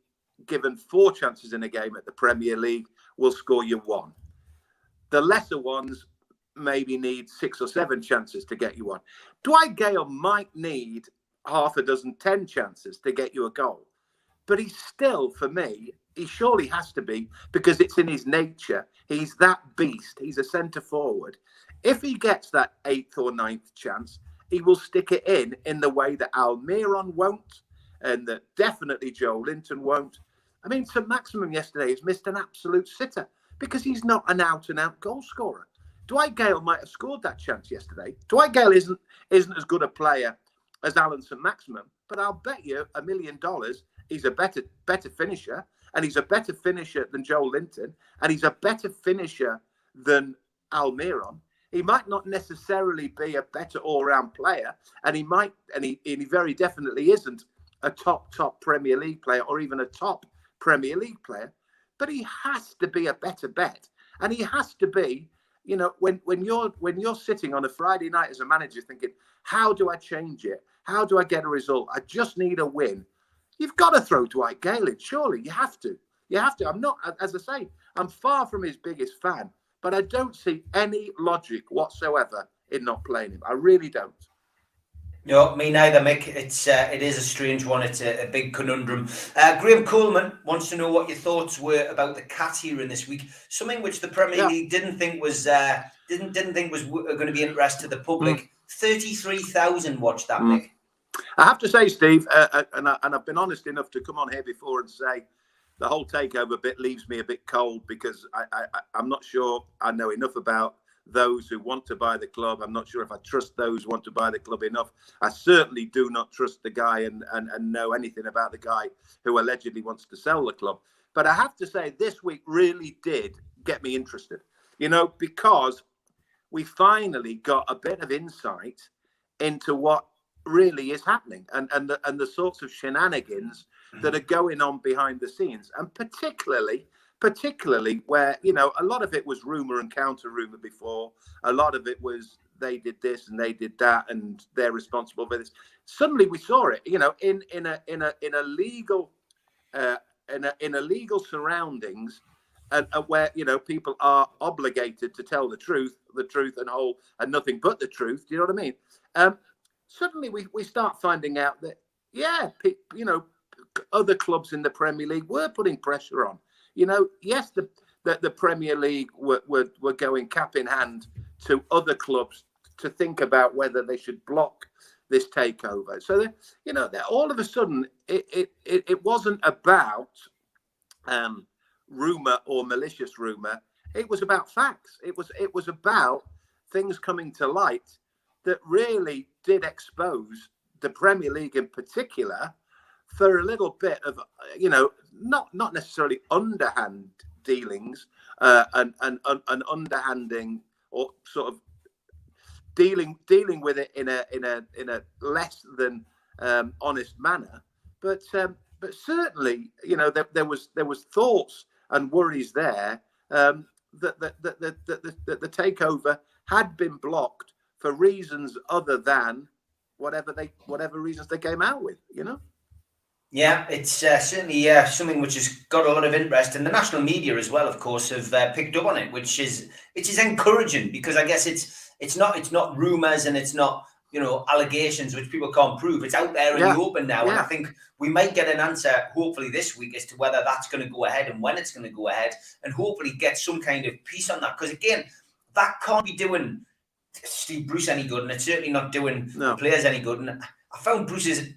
given 4 chances in a game at the Premier League, will score you 1. The lesser ones maybe need 6 or 7 chances to get you 1. Dwight Gale might need half a dozen, 10 chances to get you a goal. But he's still, for me, he surely has to be, because it's in his nature. He's that beast. He's a centre forward. If he gets that 8th or 9th chance, he will stick it in the way that Almiron won't, and that definitely Joe Linton won't. I mean, St. Maximum yesterday has missed an absolute sitter because he's not an out-and-out goal scorer. Dwight Gale might have scored that chance yesterday. Dwight Gale isn't as good a player as Alan St. Maximum, but I'll bet you $1 million he's a better finisher, and he's a better finisher than Joel Linton, and he's a better finisher than Almiron. He might not necessarily be a better all-round player, and he very definitely isn't a top Premier League player or even a top Premier League player, but he has to be a better bet, and he has to be. You know, when you're sitting on a Friday night as a manager thinking, how do I change it? How do I get a result? I just need a win. You've got to throw Dwight Gale in. Surely you have to. You have to. I'm not, as I say, I'm far from his biggest fan, but I don't see any logic whatsoever in not playing him. I really don't. No, me neither, Mick. It is a strange one. It's a big conundrum. Graham Coleman wants to know what your thoughts were about the cat hearing this week. Something which the Premier League didn't think was going to be interest to the public. 33,000 watched that, Mick. I have to say, Steve, and I've been honest enough to come on here before and say the whole takeover bit leaves me a bit cold because I'm not sure I know enough about those who want to buy the club. I'm not sure if I trust those who want to buy the club enough. I certainly do not trust the guy and know anything about the guy who allegedly wants to sell the club. But I have to say this week really did get me interested, you know, because we finally got a bit of insight into what really is happening and the sorts of shenanigans that are going on behind the scenes, and particularly where, you know, a lot of it was rumor and counter rumor before. A lot of it was they did this and they did that and they're responsible for this. Suddenly we saw it, you know, in a legal surroundings, and where, you know, people are obligated to tell the truth and nothing but the truth. Do you know what I mean? Suddenly we start finding out that you know, other clubs in the Premier League were putting pressure on. You know, yes, the Premier League were going cap in hand to other clubs to think about whether they should block this takeover. So, you know, all of a sudden, it wasn't about rumor or malicious rumor. It was about facts. It was about things coming to light that really did expose the Premier League in particular for a little bit of, you know, not necessarily underhand dealings and underhanding or sort of dealing with it in a less than honest manner, but certainly, you know, there was thoughts and worries there that the takeover had been blocked for reasons other than whatever reasons they came out with, you know. Yeah, it's certainly something which has got a lot of interest, and the national media as well, of course, have picked up on it, which is encouraging, because I guess it's not rumours and it's not, you know, allegations which people can't prove. It's out there in the open now, and I think we might get an answer hopefully this week as to whether that's going to go ahead and when it's going to go ahead, and hopefully get some kind of peace on that, because again, that can't be doing Steve Bruce any good, and it's certainly not doing the players any good. And I found Bruce's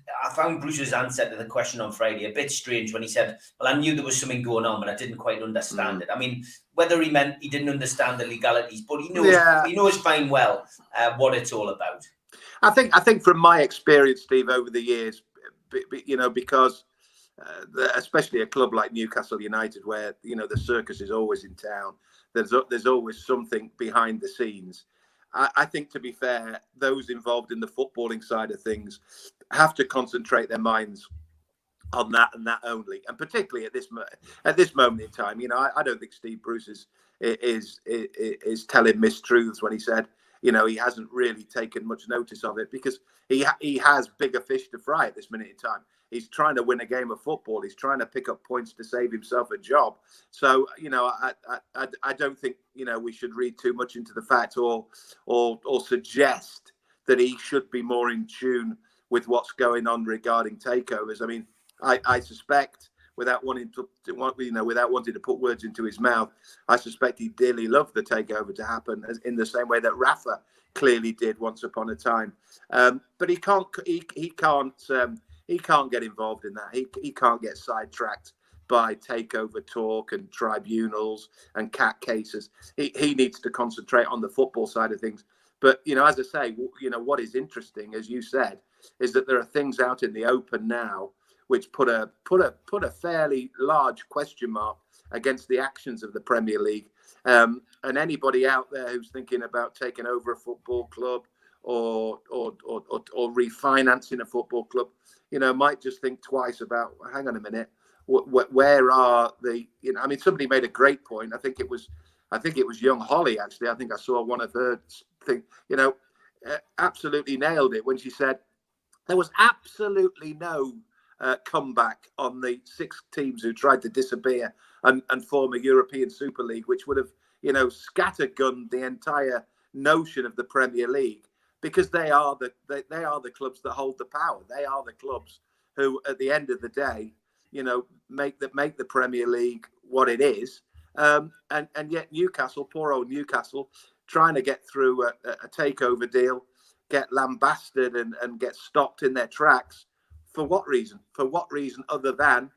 answer to the question on Friday a bit strange when he said, well, I knew there was something going on, but I didn't quite understand it. I mean, whether he meant he didn't understand the legalities, but he knows fine well what it's all about. I think from my experience, Steve, over the years, you know, because especially a club like Newcastle United, where, you know, the circus is always in town, there's always something behind the scenes. I think, to be fair, those involved in the footballing side of things have to concentrate their minds on that and that only, and particularly at this moment in time. You know, I don't think Steve Bruce is telling mistruths when he said, you know, he hasn't really taken much notice of it, because he has bigger fish to fry at this minute in time. He's trying to win a game of football. He's trying to pick up points to save himself a job. So, you know, I don't think, you know, we should read too much into the fact or suggest that he should be more in tune with what's going on regarding takeovers. I mean, I suspect, without wanting to put words into his mouth, I suspect he dearly loved the takeover to happen, in the same way that Rafa clearly did once upon a time. But he can't get involved in that. He can't get sidetracked by takeover talk and tribunals and cat cases. He needs to concentrate on the football side of things. But, you know, as I say, you know, what is interesting, as you said, is that there are things out in the open now which put a fairly large question mark against the actions of the Premier League. And anybody out there who's thinking about taking over a football club or refinancing a football club, might just think twice about, hang on a minute, where are the, I mean, somebody made a great point. I think it was young Holly, actually. I think I saw one of her thing, absolutely nailed it when she said there was absolutely no comeback on the 6 teams who tried to disappear and form a European Super League, which would have, scattergunned the entire notion of the Premier League, because they are the clubs that hold the power. They are the clubs who, at the end of the day, make the Premier League what it is. And yet Newcastle, poor old Newcastle, trying to get through a takeover deal, get lambasted and get stopped in their tracks. For what reason? For what reason other than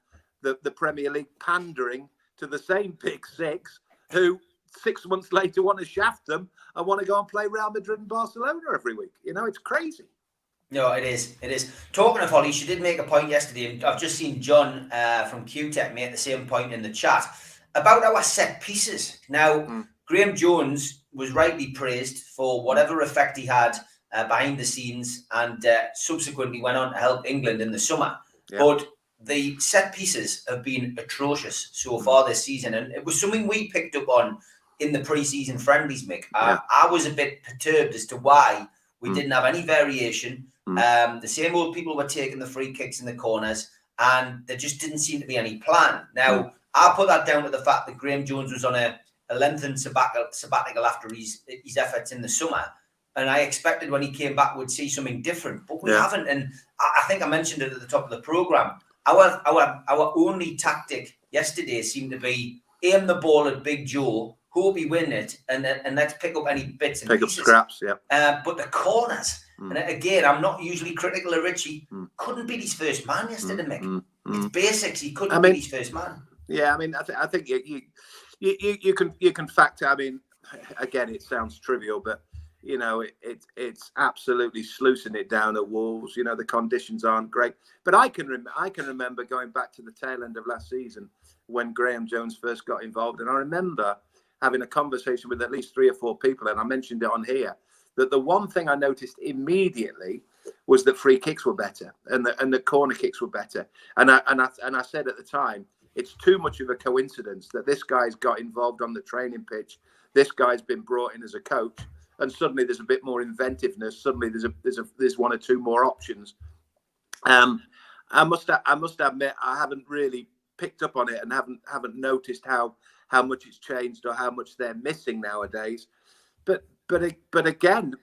the Premier League pandering to the same Big Six, who 6 months later want to shaft them and want to go and play Real Madrid and Barcelona every week? It's crazy. No, it is. It is. Talking of Holly, she did make a point yesterday, and I've just seen John from QTech make the same point in the chat about our set pieces. Now, Graham Jones was rightly praised for whatever effect he had behind the scenes, and subsequently went on to help England in the summer. Yeah. But the set pieces have been atrocious so far this season, and it was something we picked up on in the pre-season friendlies, Mick. I was a bit perturbed as to why we didn't have any variation. The same old people were taking the free kicks in the corners, and there just didn't seem to be any plan. Now, I put that down to the fact that Graham Jones was on a lengthened sabbatical after his efforts in the summer. And I expected when he came back we'd see something different, but we haven't. And I think I mentioned it at the top of the programme. Our only tactic yesterday seemed to be aim the ball at Big Joe, hope he win it, and let's pick up any bits and pieces. Pick up scraps, but the corners, and again, I'm not usually critical of Ritchie, couldn't beat his first man yesterday, Mick. It's basics, he couldn't beat his first man. Yeah, I mean, I think you can factor. I mean, again, it sounds trivial, but it's absolutely sluicing it down at Wolves. The conditions aren't great, but I can remember going back to the tail end of last season when Graham Jones first got involved, and I remember having a conversation with at least 3 or 4 people, and I mentioned it on here, that the one thing I noticed immediately was that free kicks were better and the corner kicks were better, and I said at the time, it's too much of a coincidence that this guy's got involved on the training pitch, this guy's been brought in as a coach, and suddenly there's a bit more inventiveness. Suddenly there's 1 or 2 more options. I must admit I haven't really picked up on it and haven't noticed how much it's changed or how much they're missing nowadays. But again,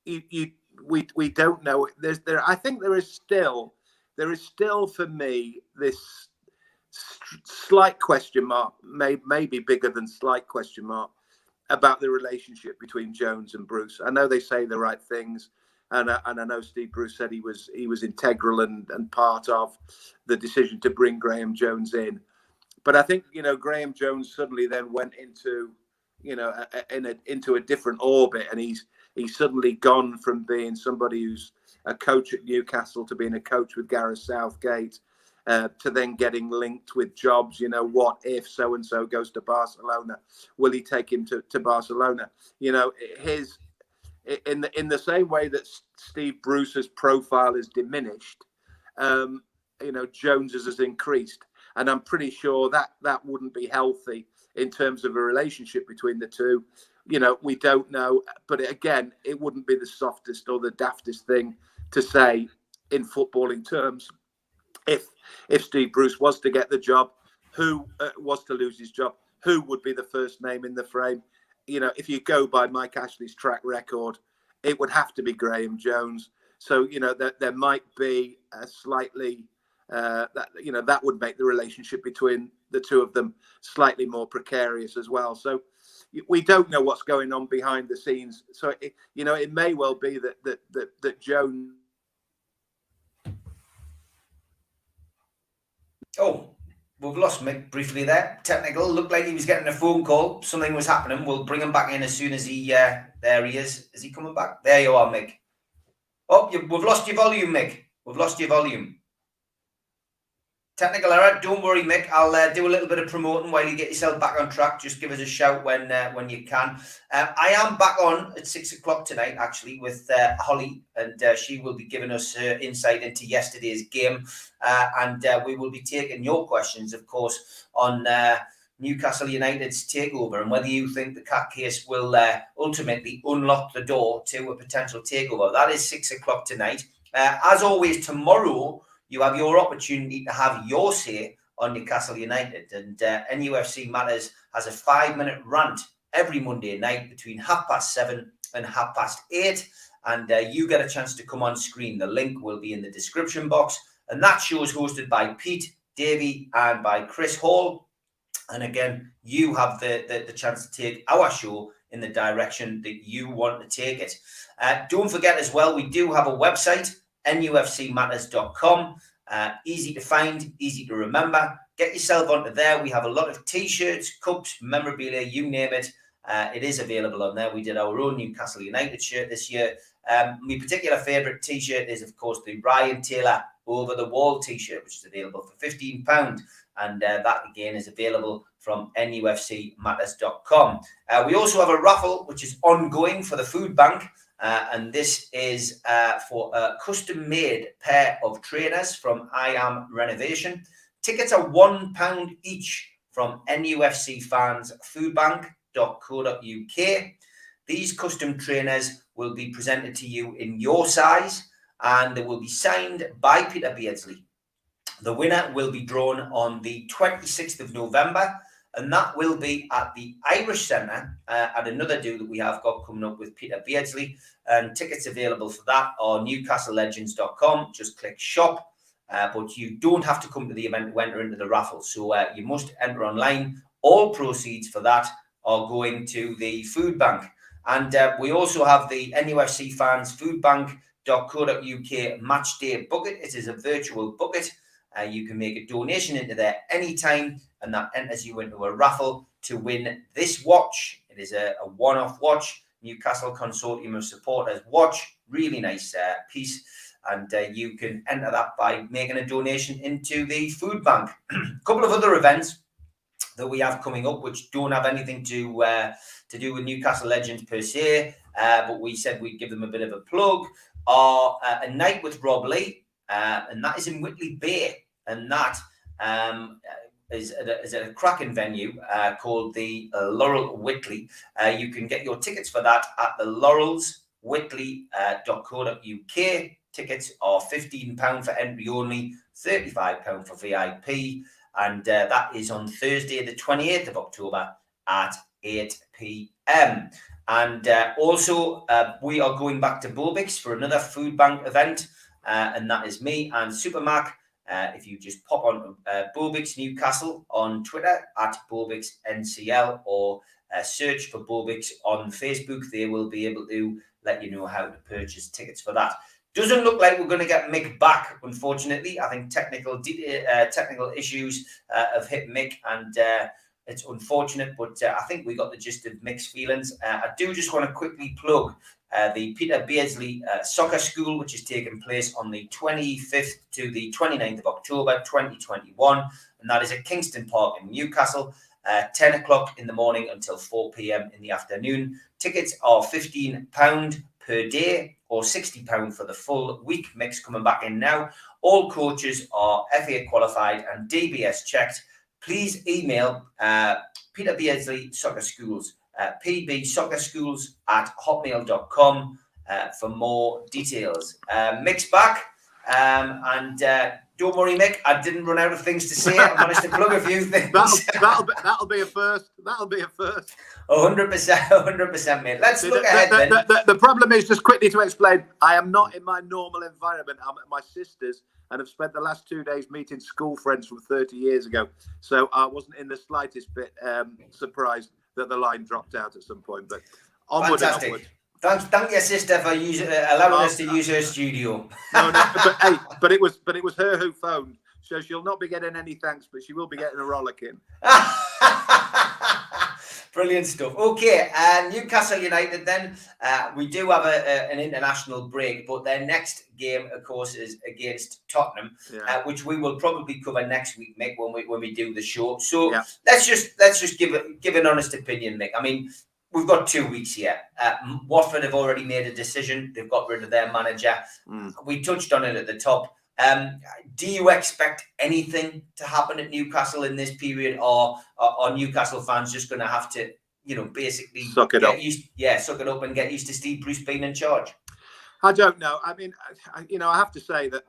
we don't know. I think there is still for me this slight question mark, maybe bigger than slight question mark, about the relationship between Jones and Bruce. I know they say the right things, and I know Steve Bruce said he was integral and part of the decision to bring Graham Jones in. But I think Graham Jones suddenly then went into into a different orbit, and he's suddenly gone from being somebody who's a coach at Newcastle to being a coach with Gareth Southgate, to then getting linked with jobs. What if so and so goes to Barcelona? Will he take him to Barcelona? In the same way that Steve Bruce's profile is diminished, Jones's has increased, and I'm pretty sure that wouldn't be healthy in terms of a relationship between the two. We don't know, but again, it wouldn't be the softest or the daftest thing to say in footballing terms. If Steve Bruce was to get the job, who was to lose his job, who would be the first name in the frame? If you go by Mike Ashley's track record, it would have to be Graham Jones. So there might be a slightly that would make the relationship between the two of them slightly more precarious as well. So we don't know what's going on behind the scenes. So it may well be that Jones. Oh, we've lost Mick briefly there. Technical. Looked like he was getting a phone call. Something was happening. We'll bring him back in as soon as he... there he is. Is he coming back? There you are, Mick. Oh, we've lost your volume, Mick. We've lost your volume. Technical error. Don't worry, Mick. I'll do a little bit of promoting while you get yourself back on track. Just give us a shout when you can. I am back on at 6 o'clock tonight, actually, with Holly, and she will be giving us her insight into yesterday's game. And we will be taking your questions, of course, on Newcastle United's takeover and whether you think the cat case will ultimately unlock the door to a potential takeover. That is 6 o'clock tonight. As always, tomorrow you have your opportunity to have your say on Newcastle United. And NUFC Matters has a 5-minute rant every Monday night between 7:30 and 8:30. And you get a chance to come on screen. The link will be in the description box. And that show is hosted by Pete, Davey, and by Chris Hall. And again, you have the chance to take our show in the direction that you want to take it. Don't forget as well, we do have a website, nufcmatters.com. Easy to find, easy to remember. Get yourself onto there. We have a lot of t-shirts, cups, memorabilia, you name it. It is available on there. We did our own Newcastle United shirt this year. My particular favourite t-shirt is, of course, the Ryan Taylor Over the Wall t-shirt, which is available for £15. And that, again, is available from nufcmatters.com. We also have a raffle, which is ongoing for the food bank. And this is for a custom-made pair of trainers from I Am Renovation. Tickets are £1 each from nufcfansfoodbank.co.uk. These custom trainers will be presented to you in your size, and they will be signed by Peter Beardsley. The winner will be drawn on the 26th of November, and that will be at the Irish Centre at another do that we have got coming up with Peter Beardsley. And tickets available for that are newcastlelegends.com. Just click shop. But you don't have to come to the event to enter into the raffle. So you must enter online. All proceeds for that are going to the food bank. And we also have the NUFC Fans Foodbank.co.uk match day bucket. It is a virtual bucket. You can make a donation into there anytime, and that enters you into a raffle to win this watch. It is a one-off watch, Newcastle Consortium of Supporters watch. Really nice piece. And you can enter that by making a donation into the food bank. A couple of other events that we have coming up, which don't have anything to do with Newcastle Legends per se, but we said we'd give them a bit of a plug, are a night with Rob Lee, and that is in Whitley Bay, and that is at a cracking venue called the Laurel Whitley. You can get your tickets for that at the laurelswhitley.co.uk. Tickets are £15 for entry only, £35 for VIP, and that is on Thursday, the 28th of October at 8 p.m. And also, we are going back to Bobix for another food bank event, and that is me and Supermac. If you just pop on Bobix Newcastle on Twitter at Bobix NCL, or search for Bobix on Facebook, they will be able to let you know how to purchase tickets for that. Doesn't look like we're going to get Mick back, unfortunately. I think technical issues have hit Mick, and it's unfortunate, but I think we got the gist of Mick's feelings. I do just want to quickly plug the Peter Beardsley Soccer School, which is taking place on the 25th to the 29th of October 2021, and that is at Kingston Park in Newcastle, 10 o'clock in the morning until 4 p.m. in the afternoon. Tickets are £15 per day, or £60 for the full week. Mick's coming back in now. All coaches are FA qualified and DBS checked. Please email Peter Beardsley Soccer Schools, pbsoccerschools@hotmail.com for more details. Mick's back, and don't worry, Mick, I didn't run out of things to say. I managed to plug a few things. That'll be a first. That'll be a first. 100%, mate. Let's look ahead then. The problem is, just quickly to explain, I am not in my normal environment. I'm at my sister's and have spent the last 2 days meeting school friends from 30 years ago. So I wasn't in the slightest bit surprised that the line dropped out at some point. But onward. Fantastic. And onward. Thank your sister for allowing us to use her studio. but it was her who phoned, so she'll not be getting any thanks, but she will be getting a rollicking. Brilliant stuff. Okay, Newcastle United then. We do have an international break, but their next game, of course, is against Tottenham, which we will probably cover next week, Mick, when we do the show. So let's just give an honest opinion, Mick. I mean, we've got 2 weeks here. Watford have already made a decision. They've got rid of their manager. We touched on it at the top. Do you expect anything to happen at Newcastle in this period, or are Newcastle fans just going to have to, basically suck it up and get used to Steve Bruce being in charge? I don't know. I mean, I have to say that,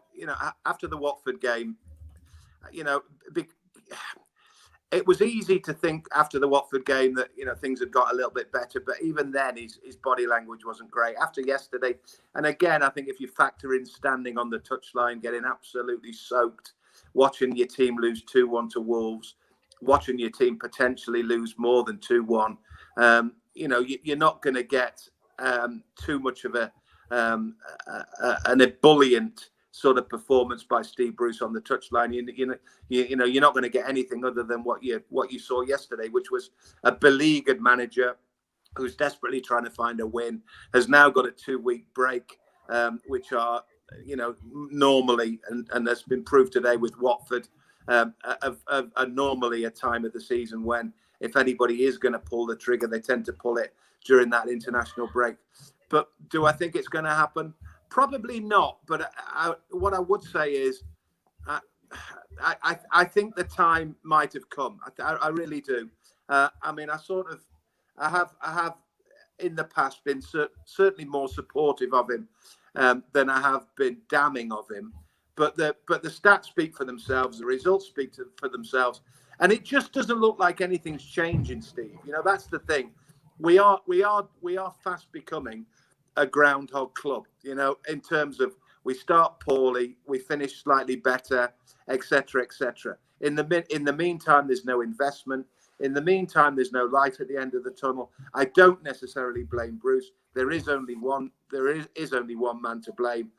after the Watford game, it was easy to think after the Watford game that, things had got a little bit better. But even then, his body language wasn't great. After yesterday, and again, I think if you factor in standing on the touchline, getting absolutely soaked, watching your team lose 2-1 to Wolves, watching your team potentially lose more than 2-1, you're not going to get too much of an ebullient sort of performance by Steve Bruce on the touchline. You're not going to get anything other than what you saw yesterday, which was a beleaguered manager who's desperately trying to find a win, has now got a 2-week break, which are, normally, and has been proved today with Watford, are normally a time of the season when, if anybody is going to pull the trigger, they tend to pull it during that international break. But do I think it's going to happen? Probably not. But what I would say is, I think the time might have come. I really do. I mean, I have in the past been certainly more supportive of him than I have been damning of him. But the stats speak for themselves. The results speak for themselves, and it just doesn't look like anything's changing, Steve. That's the thing. We are fast becoming a groundhog club, in terms of we start poorly, we finish slightly better, etc., etc. In the meantime, there's no investment. In the meantime, there's no light at the end of the tunnel. I don't necessarily blame Bruce. There is only one man to blame.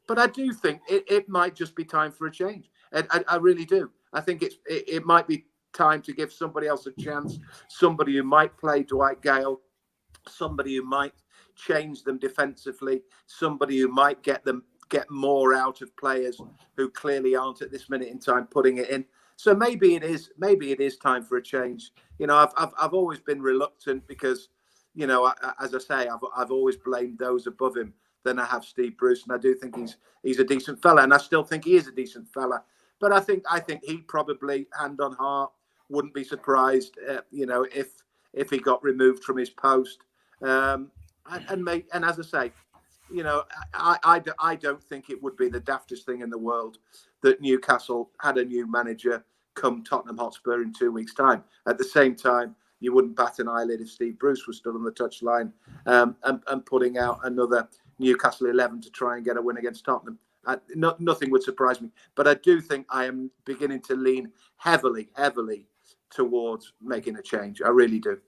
But I do think it might just be time for a change. I really do. I think it might be time to give somebody else a chance, somebody who might play Dwight Gale, somebody who might change them defensively, somebody who might get more out of players who clearly aren't at this minute in time putting it in. So maybe it is time for a change. I've always been reluctant because, as I say, I've always blamed those above him than I have Steve Bruce, and I do think he's a decent fella, and I still think he is a decent fella. But I think he probably, hand on heart, wouldn't be surprised, if he got removed from his post. And as I say, I don't think it would be the daftest thing in the world that Newcastle had a new manager come Tottenham Hotspur in 2 weeks' time. At the same time, you wouldn't bat an eyelid if Steve Bruce was still on the touchline and putting out another Newcastle 11 to try and get a win against Tottenham. Nothing would surprise me. But I do think I am beginning to lean heavily towards making a change. I really do.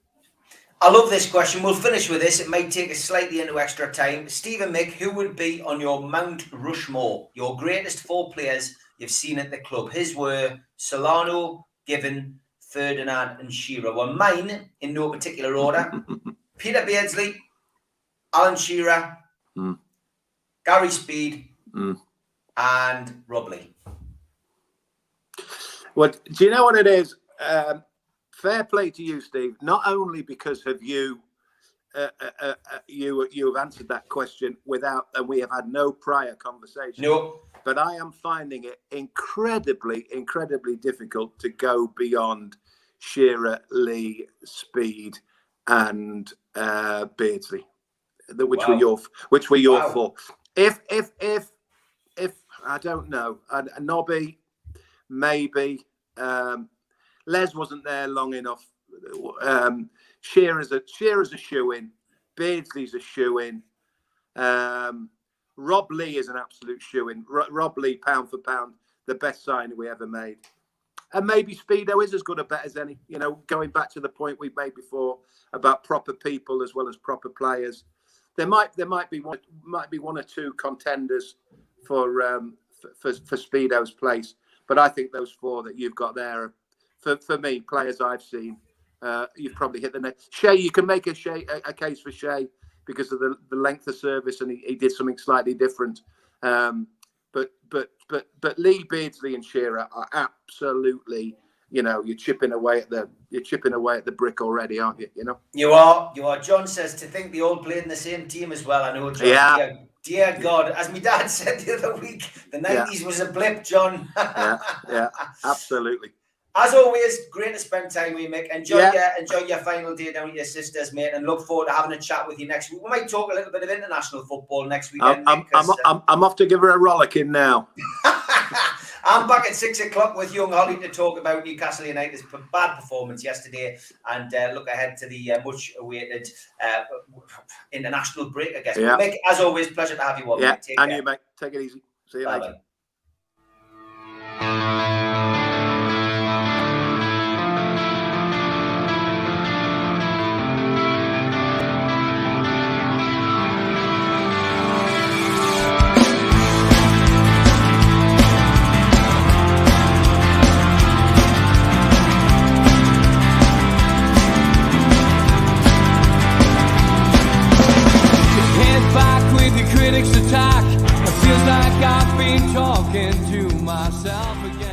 I love this question. We'll finish with this. It might take us slightly into extra time. Stephen Mick, who would be on your Mount Rushmore, your greatest 4 players you've seen at the club? His were Solano, Given, Ferdinand and Shearer. Well, mine, in no particular order, Peter Beardsley, Alan Shearer, Gary Speed, and Rob Lee. Well, do you know what it is? Fair play to you, Steve. Not only because of you have answered that question and we have had no prior conversation. No. But I am finding it incredibly difficult to go beyond Shearer, Lee, Speed, and Beardsley, which were your 4. If I don't know, Nobby, maybe. Les wasn't there long enough. Shearer's a shoe-in. Beardsley's a shoe-in. Rob Lee is an absolute shoe-in. Rob Lee, pound for pound, the best signing we ever made. And maybe Speedo is as good a bet as any. Going back to the point we made before about proper people as well as proper players, there might be one or two contenders for Speedo's place. But I think those 4 that you've got there are, for me, players I've seen you've probably hit the nail. Shea, you can make a case for Shea because of the length of service, and he did something slightly different. But Lee, Beardsley, and Shearer are absolutely. You're chipping away at the brick already, aren't you? You are. John says to think they all played in the same team as well. I know, John. Yeah. Dear God, as my dad said the other week, the 90s was a blip, John. yeah, absolutely. As always, great to spend time with you, Mick. Enjoy your final day down with your sisters, mate, and look forward to having a chat with you next week. We might talk a little bit of international football next weekend. I'm off to give her a rollicking now. I'm back at 6 o'clock with young Holly to talk about Newcastle United's bad performance yesterday and look ahead to the much-awaited international break, I guess. Yeah. Mick, as always, pleasure to have you on. Yeah, Take care. you, mate. Take it easy. See you later. Critics attack. It feels like I've been talking to myself again.